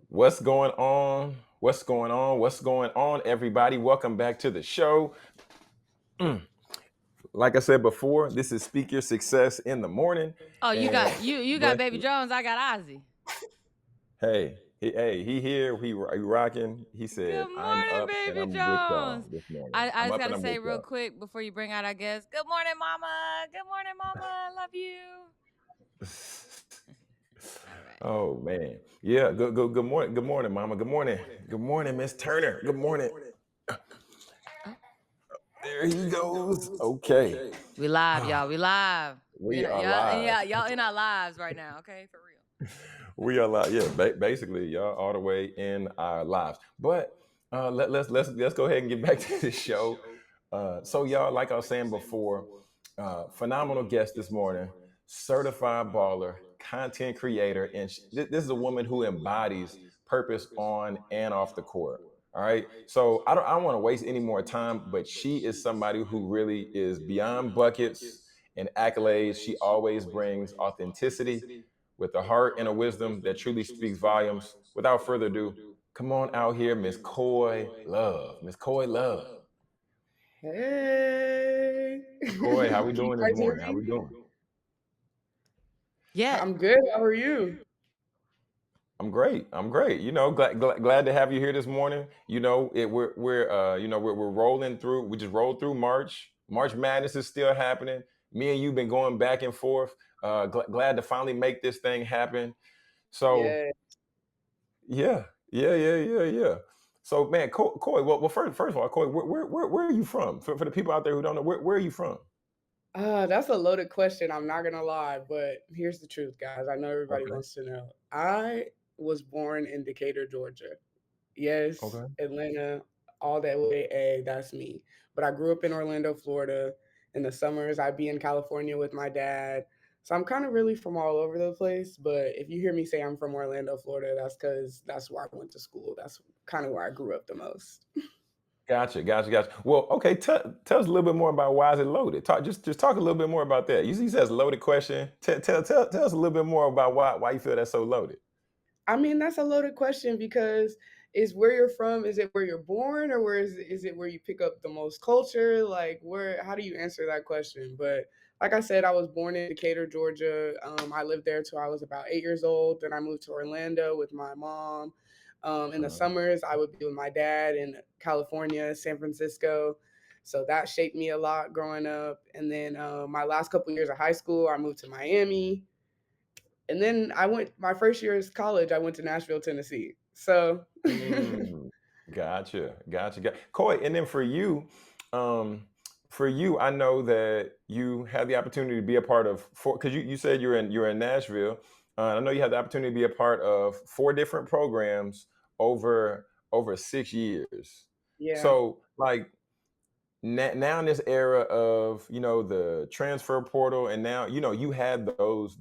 What's going on? What's going on? What's going on, everybody? Welcome back to the show. Mm. Like I said before, this is Speak Your Success in the Morning. Oh, you And got you got bless Baby you. Jones. I got Ozzy. He here. He rocking. He said, Good "I'm morning, up and Baby I'm with y'all Jones. this morning. I I'm just up and gotta I'm with say real y'all." quick before you bring out our guest. Good morning, Mama. Good morning, Mama. Love you. All right. Oh man, yeah. Good morning. Good morning, Mama. Good morning. Good morning, Miss Turner. Good morning. Oh, There he goes. Okay, we live, y'all. We live. We we in are y'all, live. yeah, y'all in our lives right now. Okay, for real. We are live. Yeah, basically, y'all all the way in our lives. But let's go ahead and get back to the show. So y'all, like I was saying before, phenomenal guest this morning, certified baller, content creator, and this is a woman who embodies purpose on and off the court. All right. So I don't want to waste any more time, but she is somebody who really is beyond buckets and accolades. She always brings authenticity with a heart and a wisdom that truly speaks volumes. Without further ado, come on out here, Miss Koi Love. Miss Koi Love. Hey, Koi, how we can you doing this guys hear morning? How me? we doing? Yeah. I'm good. How are you? I'm great. I'm great. Glad to have you here this morning. We're rolling through. We just rolled through March. March Madness is still happening. Me and you been going back and forth. Glad to finally make this thing happen. So Yeah. yeah. So man, Coy, well, first of all, Coy, where are you from? For the people out there who don't know, where are you from? That's a loaded question. I'm not gonna lie, but here's the truth, guys. I know everybody Okay. wants to know. I was born in Decatur, Georgia. Yes, Okay. Atlanta, all that way. Hey, that's me. But I grew up in Orlando, Florida. In the summers, I'd be in California with my dad. So I'm kind of really from all over the place. But if you hear me say I'm from Orlando, Florida, that's because that's where I went to school. That's kind of where I grew up the most. Gotcha. Well, okay. Tell us a little bit more about why is it loaded. Just talk a little bit more about that. You says loaded question. Tell us a little bit more about why you feel that's so loaded. I mean, that's a loaded question because is where you're from, is it where you're born or is it where you pick up the most culture? Like where how do you answer that question? But like I said, I was born in Decatur, Georgia. I lived there till I was about 8 years old. Then I moved to Orlando with my mom. In the Uh, summers, I would be with my dad in California, San Francisco. So that shaped me a lot growing up. And then my last couple years of high school, I moved to Miami, and then I went my first year of college. I went to Nashville, Tennessee. So mm, gotcha. Coy, and then um, for you, I know that you had the opportunity to be a part of four because you said you're in Nashville. I know you had the opportunity to be a part of four different programs over 6 years. yeah, So like now in this era of the transfer portal, and now you had those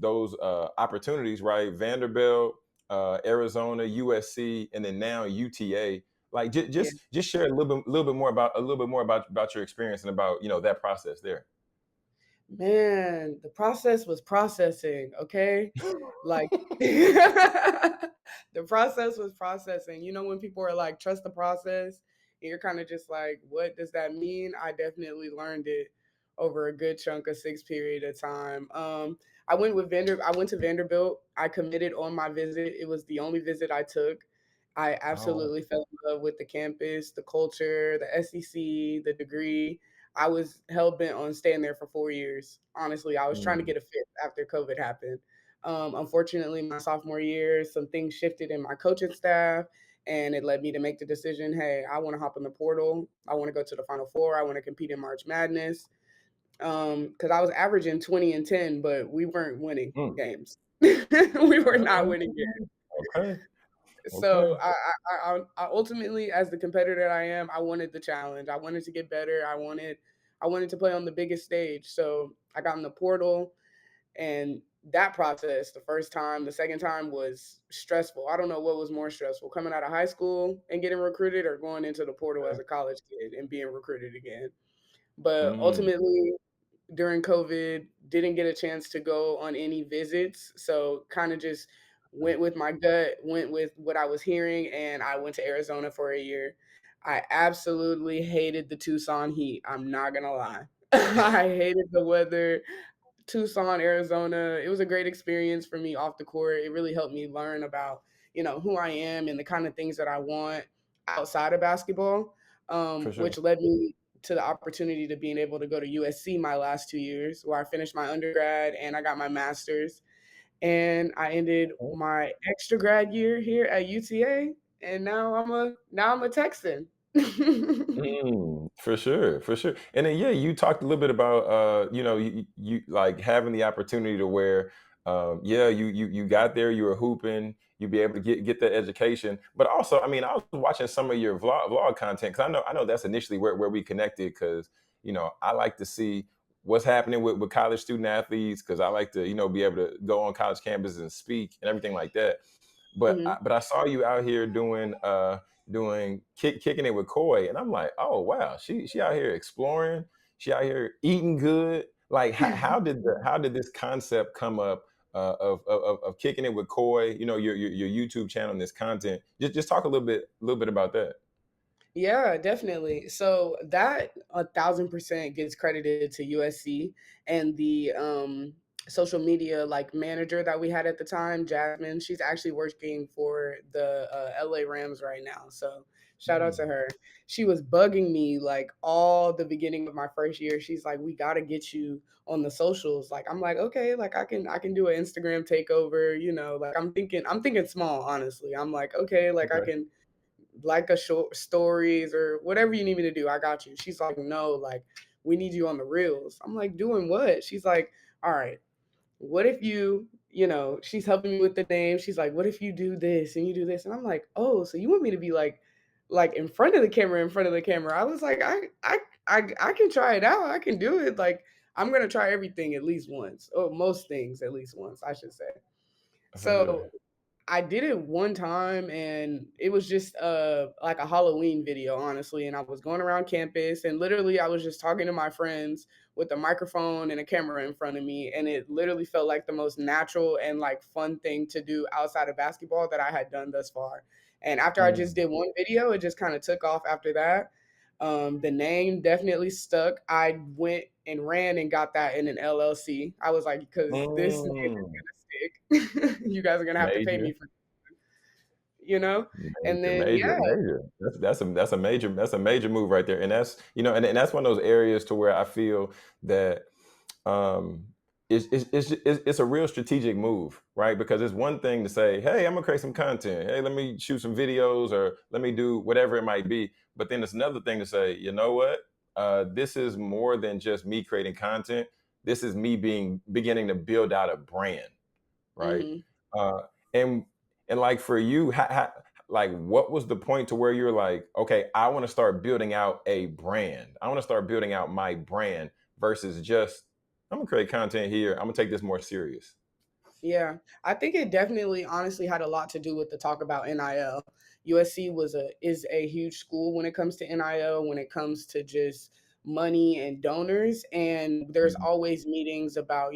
opportunities, right? Vanderbilt, Arizona, USC, and then now UTA. Like yeah. just share a little bit more about your experience and about that process there. Man, the process was processing, okay? Like the process was processing. You know when people are like trust the process and you're kind of just like what does that mean? I definitely learned it over a good chunk of six period of time. I went to Vanderbilt. I committed on my visit. It was the only visit I took. I Oh, absolutely fell in love with the campus, the culture, the SEC, the degree. I was hell bent on staying there for 4 years. Honestly, I was trying to mm, get a fifth after COVID happened. Unfortunately, my sophomore year, some things shifted in my coaching staff, and it led me to make the decision. Hey, I want to hop in the portal. I want to go to the Final Four. I want to compete in March Madness. Because I was averaging 20 and 10, but we weren't winning mm. games. We were not winning games. Okay, So okay. I ultimately, as the competitor that I am, I wanted the challenge. I wanted to get better. I wanted to play on the biggest stage. So I got in the portal, and that process, the first time, the second time was stressful. I don't know what was more stressful, coming out of high school and getting recruited, or going into the portal as a college kid and being recruited again. But Mm, ultimately, during COVID, didn't get a chance to go on any visits. So kind of just went with my gut, went with what I was hearing, and I went to Arizona for a year. I absolutely hated the Tucson heat. I'm not gonna lie. I hated the weather. Tucson, Arizona. It was a great experience for me off the court. It really helped me learn about, who I am and the kind of things that I want outside of basketball, For sure. which led me to the opportunity to being able to go to USC my last 2 years, where I finished my undergrad and I got my master's. And I ended my extra grad year here at UTA, and now I'm a Texan. For sure, for sure. And then yeah, you talked a little bit about you like having the opportunity to where yeah, you got there, you were hooping, you be able to get that education. But also, I mean, I was watching some of your vlog content because I know that's initially where we connected because I like to see what's happening with college student athletes because I like to, be able to go on college campuses and speak and everything like that. But Mhm. I saw you out here doing kicking it with Koi, and I'm like, oh wow, she out here exploring, she out here eating good. Like, how did this concept come up of kicking it with Koi? Your YouTube channel and this content. Just talk a little bit about that. Yeah, definitely. So that 1,000% gets credited to USC and the social media like manager that we had at the time, Jasmine. She's actually working for the LA Rams right now. So shout out to Mm. her. She was bugging me like all the beginning of my first year. She's like, "We got to get you on the socials." Like I'm like, "Okay, like I can do an Instagram takeover, like I'm thinking small, honestly. I'm like, "Okay, like I Okay. can like a short stories or whatever you need me to do. I got you." She's like, "No, like we need you on the reels." I'm like, "Doing what?" She's like, "All right, what if she's helping me with the name. She's like, "What if you do this and you do this?" And I'm like, "Oh, so you want me to be like in front of the camera." I was like, I can try it out. I can do it. Like I'm gonna try everything at least once, or most things at least once, I should say. For So sure. I did it one time and it was just like a Halloween video, honestly. And I was going around campus and literally I was just talking to my friends with a microphone and a camera in front of me. And it literally felt like the most natural and like fun thing to do outside of basketball that I had done thus far. And after I just Mm. did one video, it just kind of took off after that. The name definitely stuck. I went and ran and got that in an LLC. I was like, because this name is Mm. gonna stick. You guys are gonna have to pay me Major. for, you know. And Major, then major, yeah, major. That's a major move right there. And that's and that's one of those areas to where I feel that um it's a real strategic move, right? Because it's one thing to say, hey, I'm gonna create some content. Hey, let me shoot some videos or let me do whatever it might be. But then it's another thing to say, you know what? This is more than just me creating content. This is me beginning to build out a brand, right? hmm Uh, and like for you, like what was the point to where you're like, okay, I want to start building out a brand. I want to start building out my brand versus just I'm gonna create content here. I'm gonna take this more serious. yeah, I think it definitely, honestly, had a lot to do with the talk about NIL. USC is a huge school when it comes to NIL, when it comes to just money and donors, and there's Mhm. always meetings about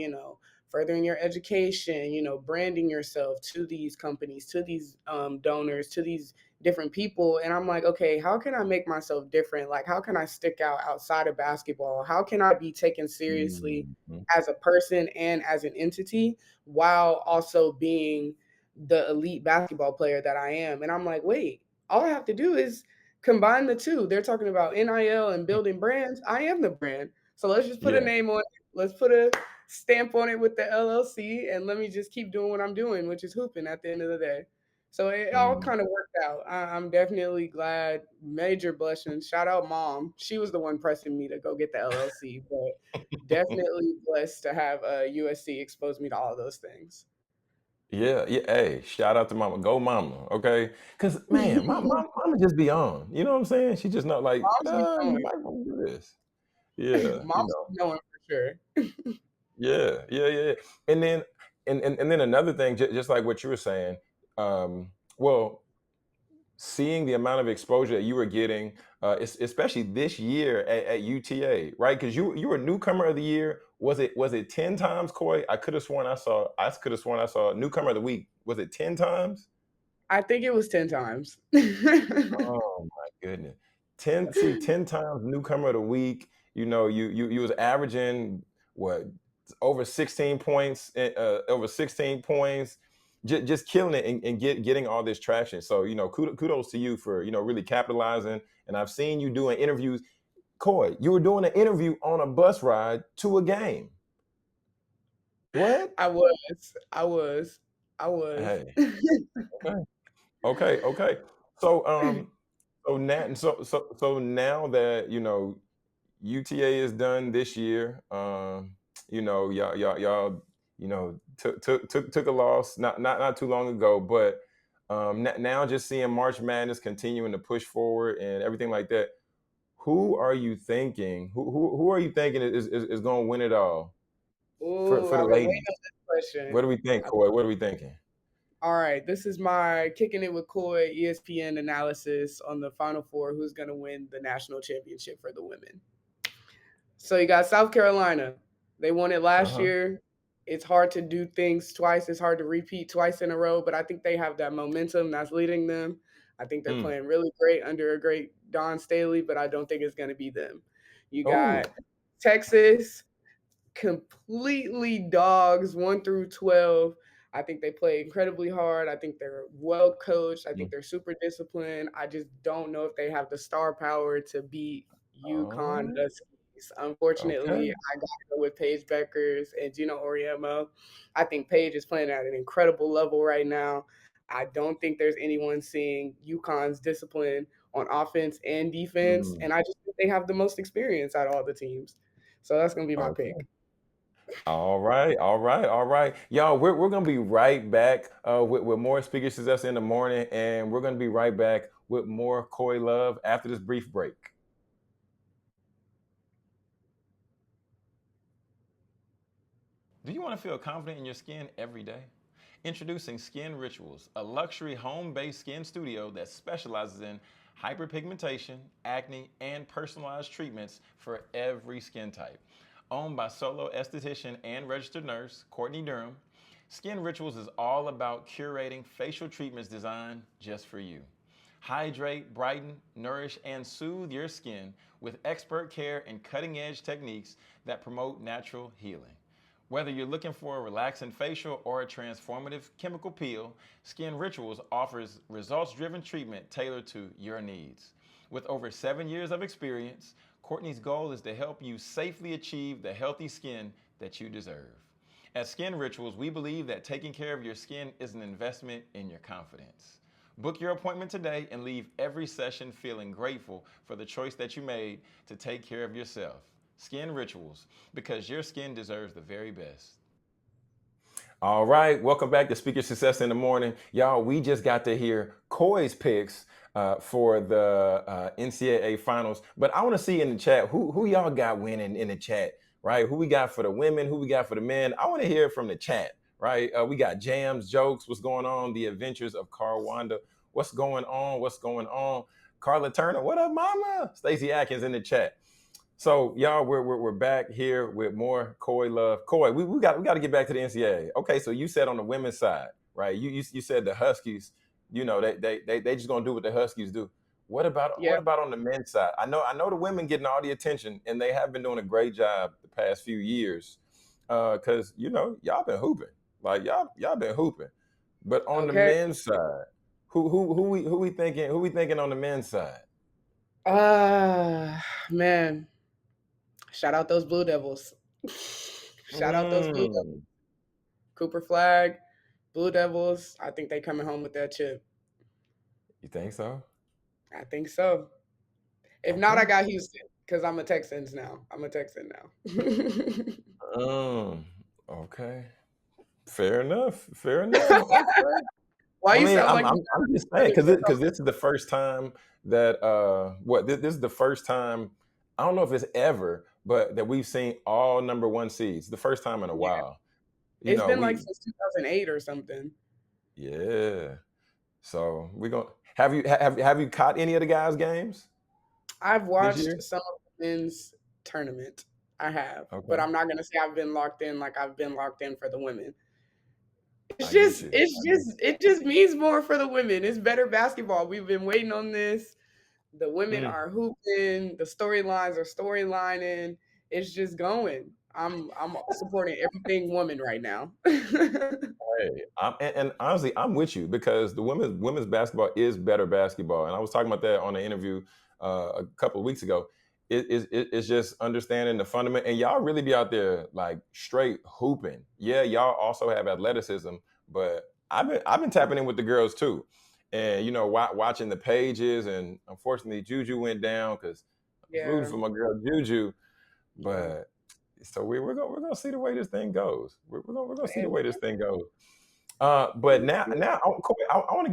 furthering your education, branding yourself to these companies, to these donors, to these different people. And I'm like, okay, how can I make myself different? Like, how can I stick out outside of basketball? How can I be taken seriously Mhm. as a person and as an entity, while also being the elite basketball player that I am? And I'm like, wait, all I have to do is combine the two. They're talking about NIL and building brands. I am the brand. So let's just put a Yeah. name on it. Let's put a stamp on it with the LLC, and let me just keep doing what I'm doing, which is hooping at the end of the day. So it all Mm. kind of worked out. I'm definitely glad. Major blessings. Shout out mom. She was the one pressing me to go get the LLC, but definitely blessed to have USC expose me to all of those things. Yeah, yeah. Hey, shout out to mama. Go mama. Okay. Cause man, mama just be on. You know what I'm saying? She just not like, Moms be you knowing. might want to do this. Yeah, Moms be knowing for sure. Yeah, yeah, yeah, yeah. And then and then another thing, just like what you were saying, well, seeing the amount of exposure that you were getting, especially this year at UTA, right? Because you were newcomer of the year. Was it 10 times, Coy? I could have sworn I saw newcomer of the week. Was it 10 times? I think it was 10 times. Oh my goodness. 10 times newcomer of the week. You was averaging what, over 16 points, over 16 points, just killing it and getting all this traction. So, kudos to you for, really capitalizing. And I've seen you doing interviews. Coy, you were doing an interview on a bus ride to a game. What? I was. I was. I was. Hey, okay. Okay, okay. So now that UTA is done this year. Y'all took a loss not too long ago, but now just seeing March Madness continuing to push forward and everything like that. Who are you thinking? Who are you thinking is going to win it all Ooh, for the I've been waiting ladies? on this What question. do we think, Coy? What are we thinking? All right, this is my Kicking It with Koi ESPN analysis on the Final Four. Who's going to win the national championship for the women? So you got South Carolina. They won it Uh last huh. year. It's hard to do things twice. It's hard to repeat twice in a row, but I think they have that momentum that's leading them. I think they're Mm. playing really great under a great Don Staley, but I don't think it's going to be them. You Oh. got Texas, completely dogs 1 through 12. I think they play incredibly hard. I think they're well coached. I think Mm. they're super disciplined. I just don't know if they have the star power to beat UConn Oh. Huskies. Unfortunately, Okay. I got to go with Paige Beckers and Gino Oriemo. I think Paige is playing at an incredible level right now. I don't think there's anyone seeing UConn's discipline on offense and defense, Mm. and I just think they have the most experience out of all the teams. So that's going to be my Okay. pick. All right, all right, all right. Y'all, we're gonna be right back with more Speaker Success in the morning, and we're gonna be right back with more Koi Love after this brief break. Do you want to feel confident in your skin every day? Introducing Skin Rituals, a luxury home-based skin studio that specializes in hyperpigmentation, acne, and personalized treatments for every skin type. Owned by solo esthetician and registered nurse Courtney Durham, Skin Rituals is all about curating facial treatments designed just for you. Hydrate, brighten, nourish, and soothe your skin with expert care and cutting edge techniques that promote natural healing. Whether you're looking for a relaxing facial or a transformative chemical peel, Skin Rituals offers results driven treatment tailored to your needs. With over 7 years of experience, Courtney's goal is to help you safely achieve the healthy skin that you deserve. At Skin Rituals, we believe that taking care of your skin is an investment in your confidence. Book your appointment today and leave every session feeling grateful for the choice that you made to take care of yourself. Skin Rituals, because your skin deserves the very best. All right, welcome back to Speaker Success in the Morning. Y'all, we just got to hear Coy's picks for the NCAA finals. But I want to see in the chat who y'all got winning in the chat, right? Who we got for the women, who we got for the men. I want to hear from the chat, right? We got jams, jokes, what's going on, the adventures of Carwanda. What's going on? What's going on? Carla Turner, what up, mama? Stacey Atkins in the chat. So y'all, we're back here with more Koi Love. Koi, we got to get back to the NCAA. Okay, so you said on the women's side, right? You said the Huskies, they just gonna do what the Huskies do. What about Yeah. on the men's side? I know the women getting all the attention, and they have been doing a great job the past few years. Because y'all been hooping, like y'all been hooping. But on the Okay. men's side, who we thinking on the men's side? Man. Shout out those Blue Devils. Shout out those Blue Devils. Mm, Cooper Flag, Blue Devils. I think they coming home with that chip. you think so? I think so. If not, I Okay. got Houston because I'm a Texans now. I'm a Texan now. Um, okay. Fair enough. Fair enough. Okay. Why I you mean, sound I'm like you I'm, I'm just got saying another because pick this is the first time that this is the first time, I don't know if it's ever, but that we've seen all number one seeds. The first time in a Yeah, while. it's been like We since 2008 or something. yeah. So we're gonna have you caught any of the guys' games I've this watched year? some of the men's tournament. I have, but Okay, I'm not gonna say I've been locked in like I've been locked in for the women. I get you. It just means more for the women. It's better basketball. We've been waiting on this. The women Mm. are hooping. The storylines are storylining. It's just going. I'm supporting everything woman right now. Hey, and honestly, I'm with you because the women's basketball is better basketball, and I was talking about that on an interview a couple of weeks ago. It's just understanding the fundament, and y'all really be out there like straight hooping. Yeah, y'all also have athleticism, but I've been tapping in with the girls too, and watching the pages, and unfortunately Juju went down because I was rooting Yeah, for my girl Juju, yeah. but so we're gonna see the way this thing goes. We're gonna see Hey, the way this man, thing goes. But let's now, see. Corey, I want to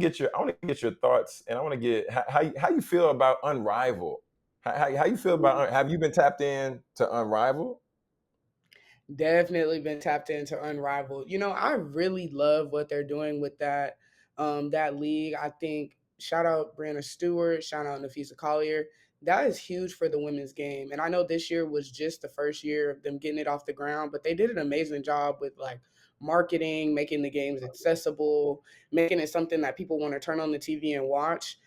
get your thoughts, and I want to get how you feel about Unrivaled. How you feel about have you been tapped in to Unrivaled? Definitely been tapped into Unrivaled. I really love what they're doing with that league. I think shout out Brianna Stewart, shout out Nafisa Collier. That is huge for the women's game. And I know this year was just the first year of them getting it off the ground, but they did an amazing job with like marketing, making the games accessible, making it something that people want to turn on the TV and watch.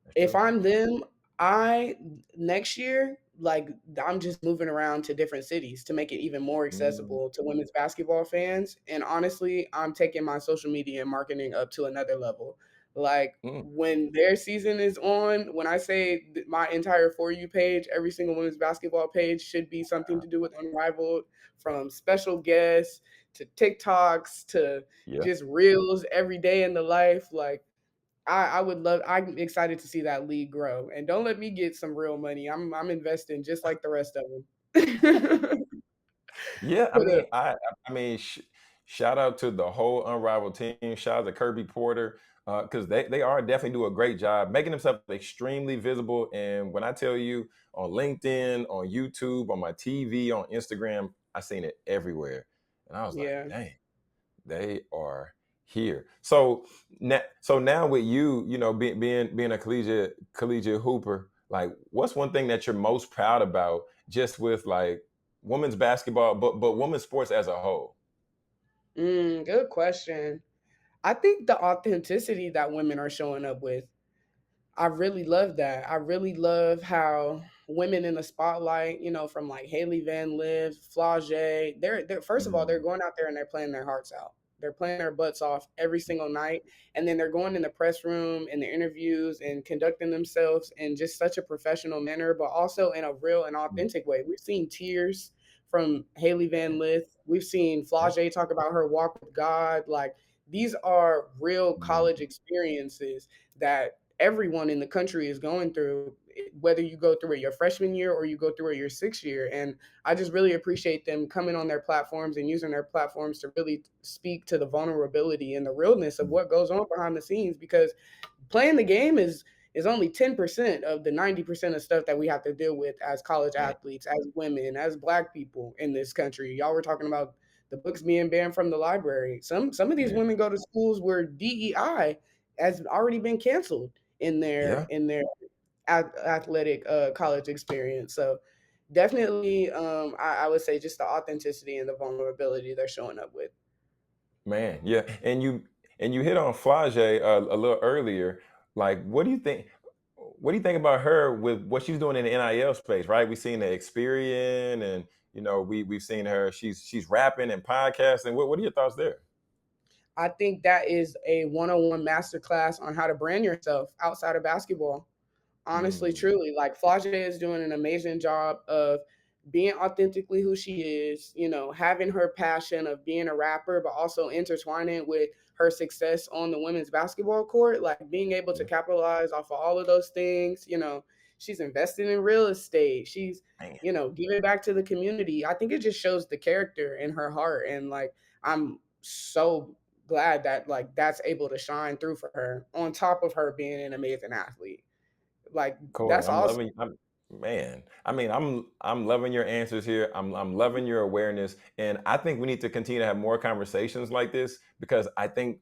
That's If true. I'm them, I next year, like I'm just moving around to different cities to make it even more Mm, accessible to women's basketball fans. And honestly, I'm taking my social media and marketing up to another level. Like mm, when their season is on, when I say my entire For You page, every single women's basketball page should be something to do with Unrivaled, from special guests to TikToks to yeah. just reels every day in the life. Like I would love. I'm excited to see that league grow, and don't let me get some real money. I'm investing just like the rest of them. Yeah, I Put mean, a I mean, shout out to the whole Unrivaled team. Shout out to Kirby Porter because they are definitely do a great job making themselves extremely visible. And when I tell you on LinkedIn, on YouTube, on my TV, on Instagram, I seen it everywhere, and I was like, yeah. dang, they are here. So now with you, being a collegiate hooper, like what's one thing that you're most proud about just with like women's basketball, but women's sports as a whole? Good question. I think the authenticity that women are showing up with. I really love that. I really love how women in the spotlight, from like Haley Van Liv, Flage, they're first of all, they're Mm, going out there and they're playing their hearts out. They're playing their butts off every single night. And then they're going in the press room and the interviews and conducting themselves in just such a professional manner, but also in a real and mm, authentic way. We've seen tears from Haley Van Lith. We've seen yeah, Flage talk about her walk with God. Like these are real mm, college experiences that everyone in the country is going through, whether you go through it your freshman year or you go through it your sixth year. And I just really appreciate them coming on their platforms and using their platforms to really speak to the vulnerability and the realness of mm, what goes on behind the scenes, because playing the game is only 10% of the 90% of stuff that we have to deal with as college man, athletes, as women, as black people in this country. Y'all were talking about the books being banned from the library. Some of these yeah, women go to schools where DEI has already been canceled in their yeah. in their athletic college experience. So definitely, I would say just the authenticity and the vulnerability they're showing up with. Man, yeah, and you hit on Flage a little earlier. Like, what do you think? What do you think about her with what she's doing in the NIL space? Right, we've seen the Experian, and we've seen her. She's rapping and podcasting. What are your thoughts there? I think that is a one-on-one masterclass on how to brand yourself outside of basketball. Honestly, Mm, truly, like Flage is doing an amazing job of being authentically who she is, having her passion of being a rapper, but also intertwining with her success on the women's basketball court, like being able to yeah, capitalize off of all of those things. She's investing in real estate. She's, man, giving back to the community. I think it just shows the character in her heart. And like, I'm so glad that like that's able to shine through for her on top of her being an amazing athlete. Like Corey, that's I'm awesome. loving. Man, I mean, I'm loving your answers here. I'm loving your awareness, and I think we need to continue to have more conversations like this because I think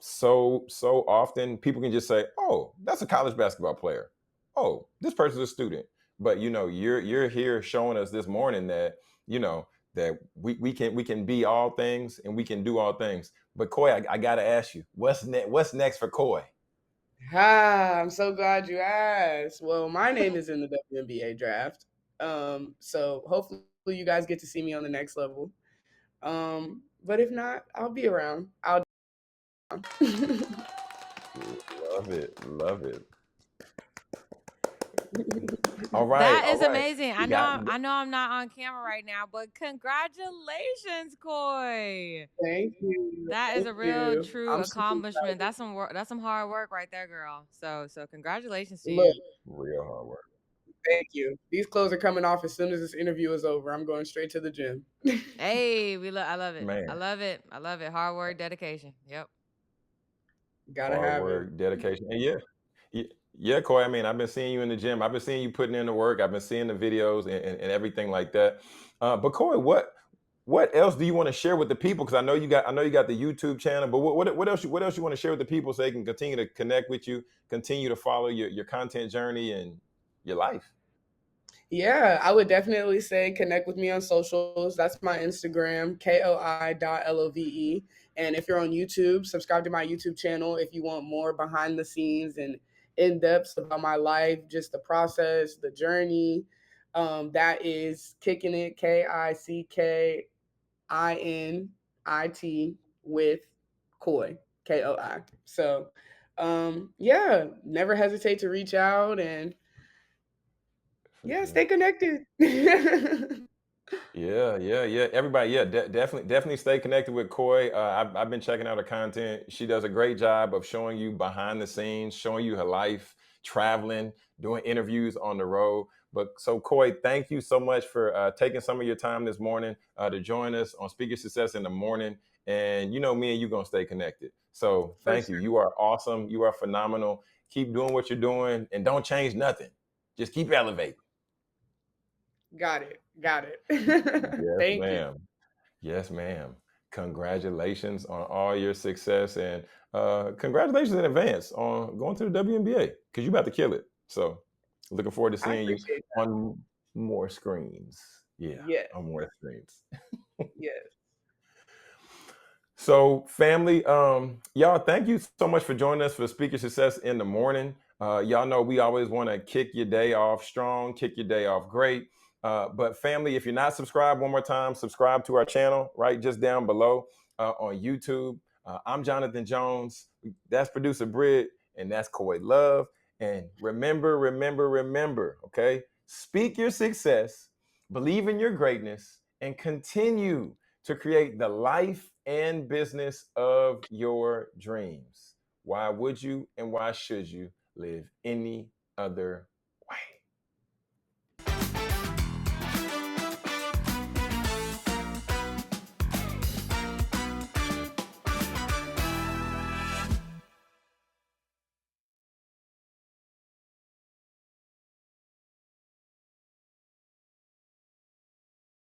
so often people can just say, "Oh, that's a college basketball player. Oh, this person's a student." But you're here showing us this morning that you know that we can be all things and we can do all things. But Koi, I gotta ask you, what's next for Koi? I'm so glad you asked. Well, my name is in the WNBA draft. So hopefully you guys get to see me on the next level. But if not, I'll be around. I'll Love it, love it. All right, That all is right. amazing. We got I know I'm not on camera right now, but congratulations, Koi. Thank you. That is Thank a real you. true I'm super accomplishment. excited. That's some work. That's some hard work right there, girl. So congratulations to Look, you. real hard work. thank you. These clothes are coming off as soon as this interview is over. I'm going straight to the gym. Hey, I love it. I Man, love it. I love it. Hard work, dedication. Yep. Gotta hard have it. work, dedication, and yeah, yeah, Koi. I mean, I've been seeing you in the gym. I've been seeing you putting in the work. I've been seeing the videos and everything like that. But Koi, what else do you want to share with the people? Because I know you got the YouTube channel, but what else you want to share with the people so they can continue to connect with you, continue to follow your content journey and your life. Yeah, I would definitely say connect with me on socials. That's my Instagram, koi.love. And if you're on YouTube, subscribe to my YouTube channel if you want more behind the scenes and in depths about my life, just the process, the journey. That is Kicking It, KICKINIT with KOI. So, yeah, never hesitate to reach out and For yeah, sure. stay connected. Yeah, yeah, yeah. Everybody, yeah, definitely stay connected with Koi. I've been checking out her content. She does a great job of showing you behind the scenes, showing you her life, traveling, doing interviews on the road. But so, Koi, thank you so much for taking some of your time this morning to join us on Speaker Success in the Morning. And me and you gonna stay connected. So, For thank you. sure. You are awesome. You are phenomenal. Keep doing what you're doing, and don't change nothing. Just keep elevating. Got it. Got it. Yes, Thank you. ma'am. Yes, ma'am. Congratulations on all your success and congratulations in advance on going to the WNBA because you're about to kill it. So, looking forward to I seeing you appreciate that. on more screens. Yeah, Yes. on more screens. Yes. So, family, y'all, thank you so much for joining us for Speaker Success in the Morning. Y'all know we always want to kick your day off strong, kick your day off great. But, family, if you're not subscribed, one more time, subscribe to our channel right just down below on YouTube. I'm Jonathan Jones. That's producer Britt, and that's koi.love. And remember, okay? Speak your success, believe in your greatness, and continue to create the life and business of your dreams. Why would you and why should you live any other